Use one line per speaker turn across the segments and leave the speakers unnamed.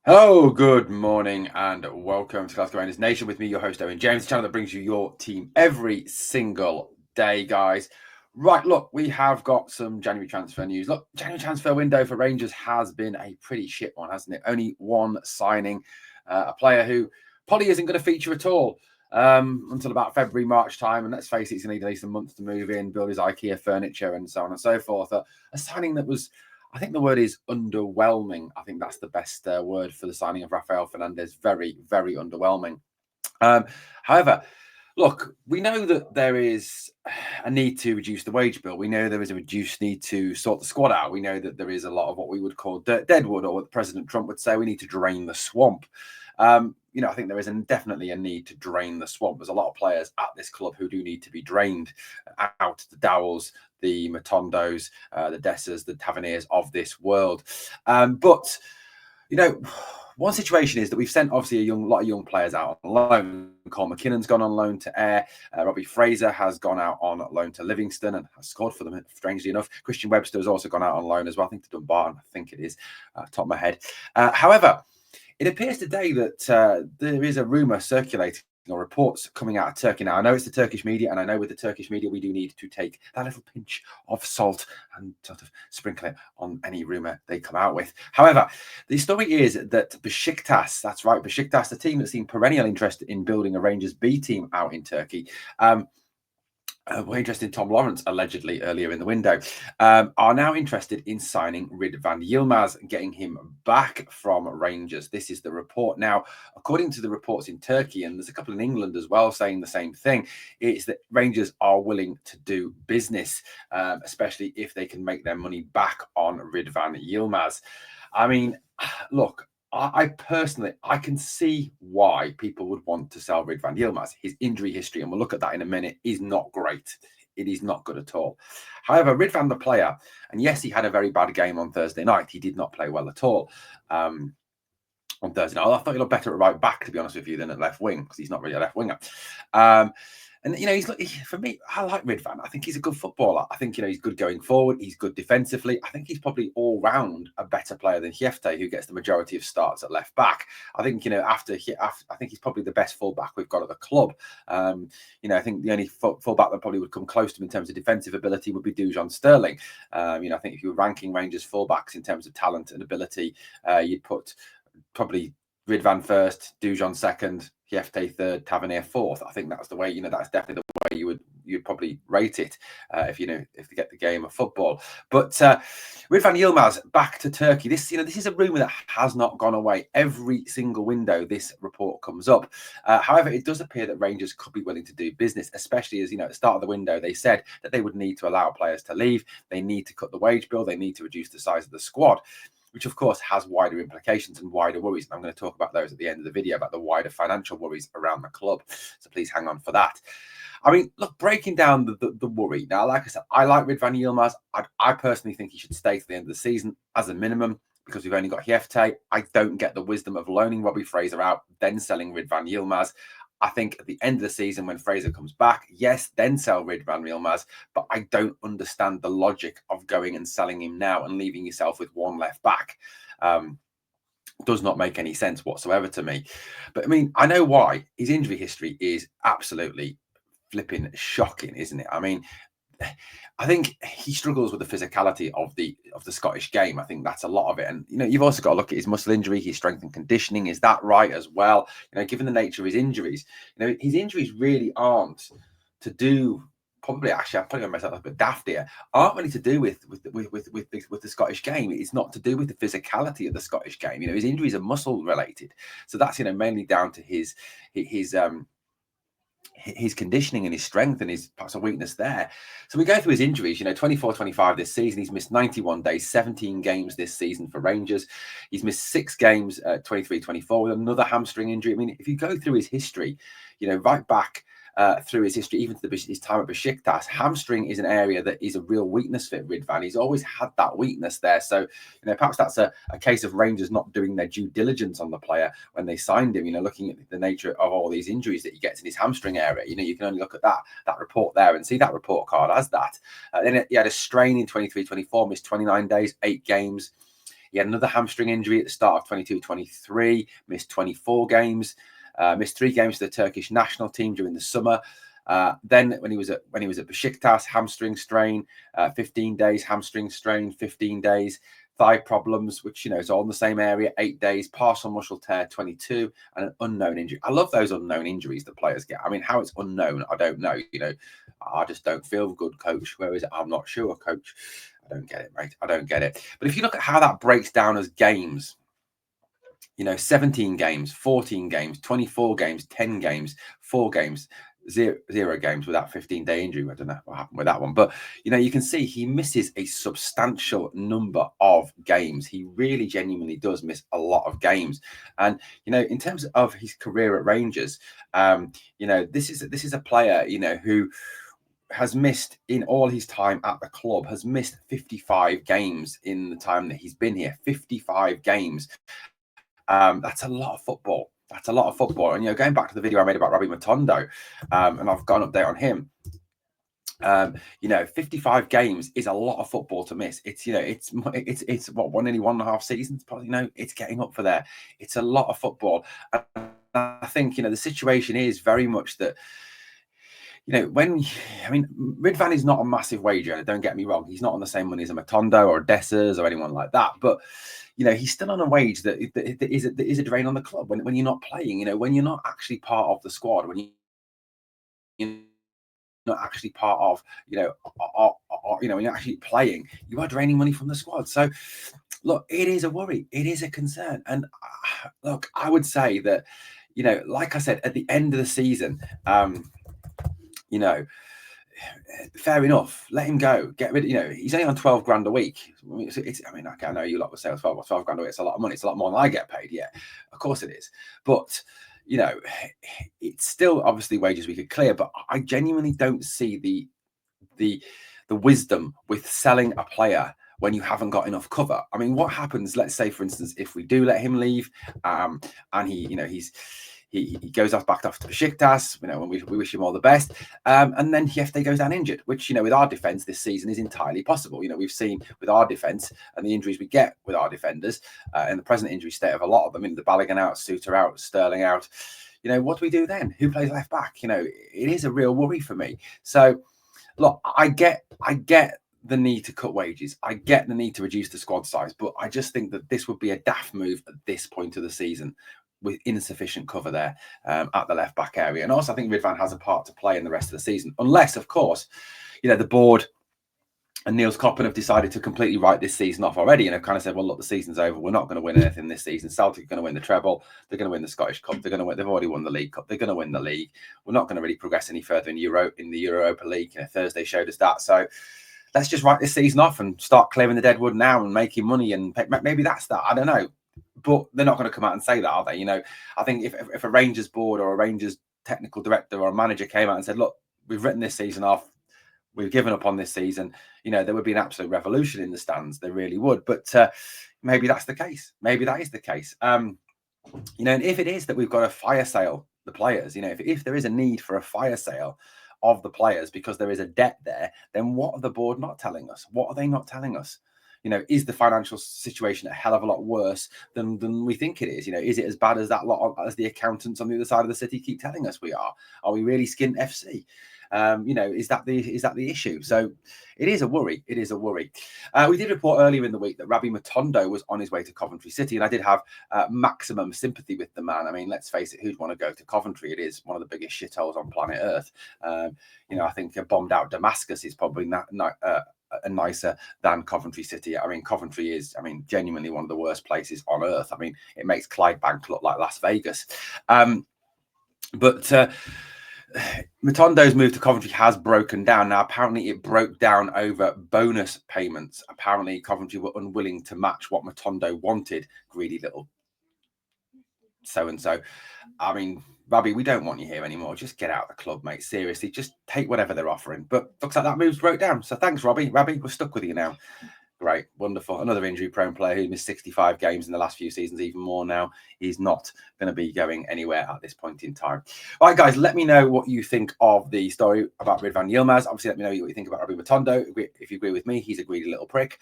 Hello, good morning, and welcome to Glasgow Rangers Nation with me, your host, Owen James, the channel that brings you your team every single day, guys. Right, look, we have got some January transfer news. Look, January transfer window for Rangers has been a pretty shit one, hasn't it? Only one signing, a player who probably isn't going to feature at all until about February, March time. And let's face it, he's going to need at least a month to move in, build his IKEA furniture, and so on and so forth. A signing that was, I think the word is underwhelming. I think that's the best word for the signing of Rafael Fernandez. Very, very underwhelming. However, look, we know that there is a need to reduce the wage bill. We know there is a reduced need to sort the squad out. We know that there is a lot of what we would call deadwood, or what President Trump would say, we need to drain the swamp. I think there is definitely a need to drain the swamp. There's a lot of players at this club who do need to be drained out. The Dowells, the Matondos, the Dessers, the Taverniers of this world. But one situation is that we've sent obviously lot of young players out on loan. Cole McKinnon's gone on loan to Ayr. Robbie Fraser has gone out on loan to Livingston and has scored for them, strangely enough. Christian Webster has also gone out on loan as well. I think to Dumbarton, I think it is, top of my head. However, it appears today that there is a rumour circulating or reports coming out of Turkey. Now, I know it's the Turkish media, and I know with the Turkish media, we do need to take that little pinch of salt and sort of sprinkle it on any rumour they come out with. However, the story is that Besiktas, that's right, Besiktas, the team that's seen perennial interest in building a Rangers B team out in Turkey, were interested in Tom Lawrence, allegedly, earlier in the window, are now interested in signing Ridvan Yilmaz and getting him back from Rangers. This is the report. Now, according to the reports in Turkey, and there's a couple in England as well saying the same thing, it's that Rangers are willing to do business, especially if they can make their money back on Ridvan Yilmaz. I mean, look, I personally, I can see why people would want to sell Ridvan Yilmaz. His injury history, and we'll look at that in a minute, is not great. It is not good at all. However, Ridvan, the player, and yes, he had a very bad game on Thursday night. He did not play well at all on Thursday night. I thought he looked better at right back, to be honest with you, than at left wing, because he's not really a left winger. And, for me, I like Ridvan. I think he's a good footballer. I think, he's good going forward. He's good defensively. I think he's probably all round a better player than Hiefte, who gets the majority of starts at left back. I think, I think he's probably the best fullback we've got at the club. I think the only fullback that probably would come close to him in terms of defensive ability would be Dujon Sterling. I think if you were ranking Rangers fullbacks in terms of talent and ability, you'd put probably Ridvan first, Dujon second, Hiefte third, Tavernier fourth. I think that's the way, that's definitely the way you'd probably rate it if you get the game of football. But Ridvan Yilmaz back to Turkey. This is a rumour that has not gone away. Every single window this report comes up. However, it does appear that Rangers could be willing to do business, especially as at the start of the window they said that they would need to allow players to leave. They need to cut the wage bill. They need to reduce the size of the squad, which of course has wider implications and wider worries. And I'm going to talk about those at the end of the video, about the wider financial worries around the club. So please hang on for that. I mean, look, breaking down the worry. Now, like I said, I like Ridvan Yilmaz. I personally think he should stay to the end of the season as a minimum, because we've only got Hiefte. I don't get the wisdom of loaning Robbie Fraser out, then selling Ridvan Yilmaz. I think at the end of the season, when Fraser comes back, yes, then sell Ridvan Yilmaz. But I don't understand the logic of going and selling him now and leaving yourself with one left back. Does not make any sense whatsoever to me. But I mean, I know why. His injury history is absolutely flipping shocking, isn't it? I mean, I think he struggles with the physicality of the Scottish game. I think that's a lot of it. And, you've also got to look at his muscle injury, his strength and conditioning. Is that right as well? Given the nature of his injuries, his injuries really aren't to do, probably actually, I'm putting myself a bit daft here, aren't really to do with the Scottish game. It's not to do with the physicality of the Scottish game. His injuries are muscle related. So that's, mainly down to his conditioning and his strength and his perhaps a weakness there. So we go through his injuries, 24-25 this season. He's missed 91 days, 17 games this season for Rangers. He's missed 6 games, 23-24 with another hamstring injury. I mean, if you go through his history, right back through his history, even to his time at Besiktas, hamstring is an area that is a real weakness for Ridvan. He's always had that weakness there. So, perhaps that's a case of Rangers not doing their due diligence on the player when they signed him, looking at the nature of all these injuries that he gets in his hamstring area. You can only look at that report there and see that report card as that. Then he had a strain in 23-24, missed 29 days, 8 games. He had another hamstring injury at the start of 22-23, missed 24 games, missed 3 games for the Turkish national team during the summer. Then when he was at Beskitas, hamstring strain, 15 days, hamstring strain, 15 days, thigh problems, which, is all in the same area, 8 days, partial muscle tear, 22, and an unknown injury. I love those unknown injuries that players get. I mean, how it's unknown, I don't know. I just don't feel good, coach. Where is it? I'm not sure, coach. I don't get it, mate. I don't get it. But if you look at how that breaks down as games, 17 games, 14 games, 24 games, 10 games, 4 games, zero games with that 15-day injury. I don't know what happened with that one, but you can see he misses a substantial number of games. He really genuinely does miss a lot of games. And in terms of his career at Rangers, this is a player who has missed, in all his time at the club, has missed 55 games in the time that he's been here. 55 games. That's a lot of football. That's a lot of football. And, going back to the video I made about Robbie Matondo, and I've got an update on him. 55 games is a lot of football to miss. It's what, nearly 1.5 seasons, probably. It's getting up for there. It's a lot of football. And I think, the situation is very much that, Ridvan is not a massive wage earner, don't get me wrong. He's not on the same money as a Matondo or Dessers or anyone like that. But, he's still on a wage that is a drain on the club when you're not playing, when you're not actually part of the squad, when you're not actually part of, when you're actually playing, you are draining money from the squad. So, look, it is a worry. It is a concern. And look, I would say that, like I said, at the end of the season, fair enough. Let him go. Get rid. He's only on 12 grand a week. I know you lot would say 12 grand a week. It's a lot of money. It's a lot more than I get paid. Yeah, of course it is. But it's still obviously wages we could clear. But I genuinely don't see the wisdom with selling a player when you haven't got enough cover. I mean, what happens? Let's say, for instance, if we do let him leave, and he goes back off to Beskitas, when we wish him all the best. And then Hiefte goes down injured, which, with our defence this season is entirely possible. We've seen with our defence and the injuries we get with our defenders, and the present injury state of a lot of them, the Balogun out, Suter out, Sterling out. What do we do then? Who plays left back? It is a real worry for me. So, look, I get the need to cut wages. I get the need to reduce the squad size, but I just think that this would be a daft move at this point of the season, with insufficient cover there at the left back area. And also, I think Ridvan has a part to play in the rest of the season, unless, of course, the board and Niels Koppen have decided to completely write this season off already and have kind of said, well, look, the season's over. We're not going to win anything this season. Celtic are going to win the treble. They're going to win the Scottish Cup. They've already won the League Cup. They're going to win the league. We're not going to really progress any further in the Europa League. Thursday showed us that. So let's just write this season off and start clearing the deadwood now and making money. And maybe that's that. I don't know. But they're not going to come out and say that, are they? I think if a Rangers board or a Rangers technical director or a manager came out and said, look, we've written this season off, we've given up on this season, there would be an absolute revolution in the stands. There really would. But maybe that's the case. Maybe that is the case. And if it is that we've got to fire sale the players, if there is a need for a fire sale of the players because there is a debt there, then what are the board not telling us? What are they not telling us? Is the financial situation a hell of a lot worse than we think it is? Is it as bad as that lot as the accountants on the other side of the city keep telling us we are? Are we really skint FC? Is that the issue? So it is a worry. It is a worry. We did report earlier in the week that Robbie Matondo was on his way to Coventry City, and I did have maximum sympathy with the man. I mean, let's face it, who'd want to go to Coventry? It is one of the biggest shitholes on planet Earth. I think a bombed out Damascus is probably nicer than Coventry City. I mean, Coventry is, genuinely one of the worst places on earth. It makes Clydebank look like Las Vegas. But Matondo's move to Coventry has broken down. Now, apparently it broke down over bonus payments. Apparently Coventry were unwilling to match what Matondo wanted. Greedy little so-and-so. Robbie, we don't want you here anymore. Just get out of the club, mate. Seriously, just take whatever they're offering. But looks like that move's broke down. So thanks, Robbie. Robbie, we're stuck with you now. Great, wonderful. Another injury-prone player who missed 65 games in the last few seasons, even more now. He's not going to be going anywhere at this point in time. All right, guys, let me know what you think of the story about Ridvan Yilmaz. Obviously, let me know what you think about Robbie Matondo. If you agree with me, he's a greedy little prick.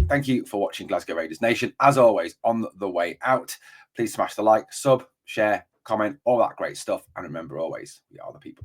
thank you for watching Glasgow Rangers Nation. As always, on the way out, please smash the like, sub, share, comment, all that great stuff. And remember always, we are the people.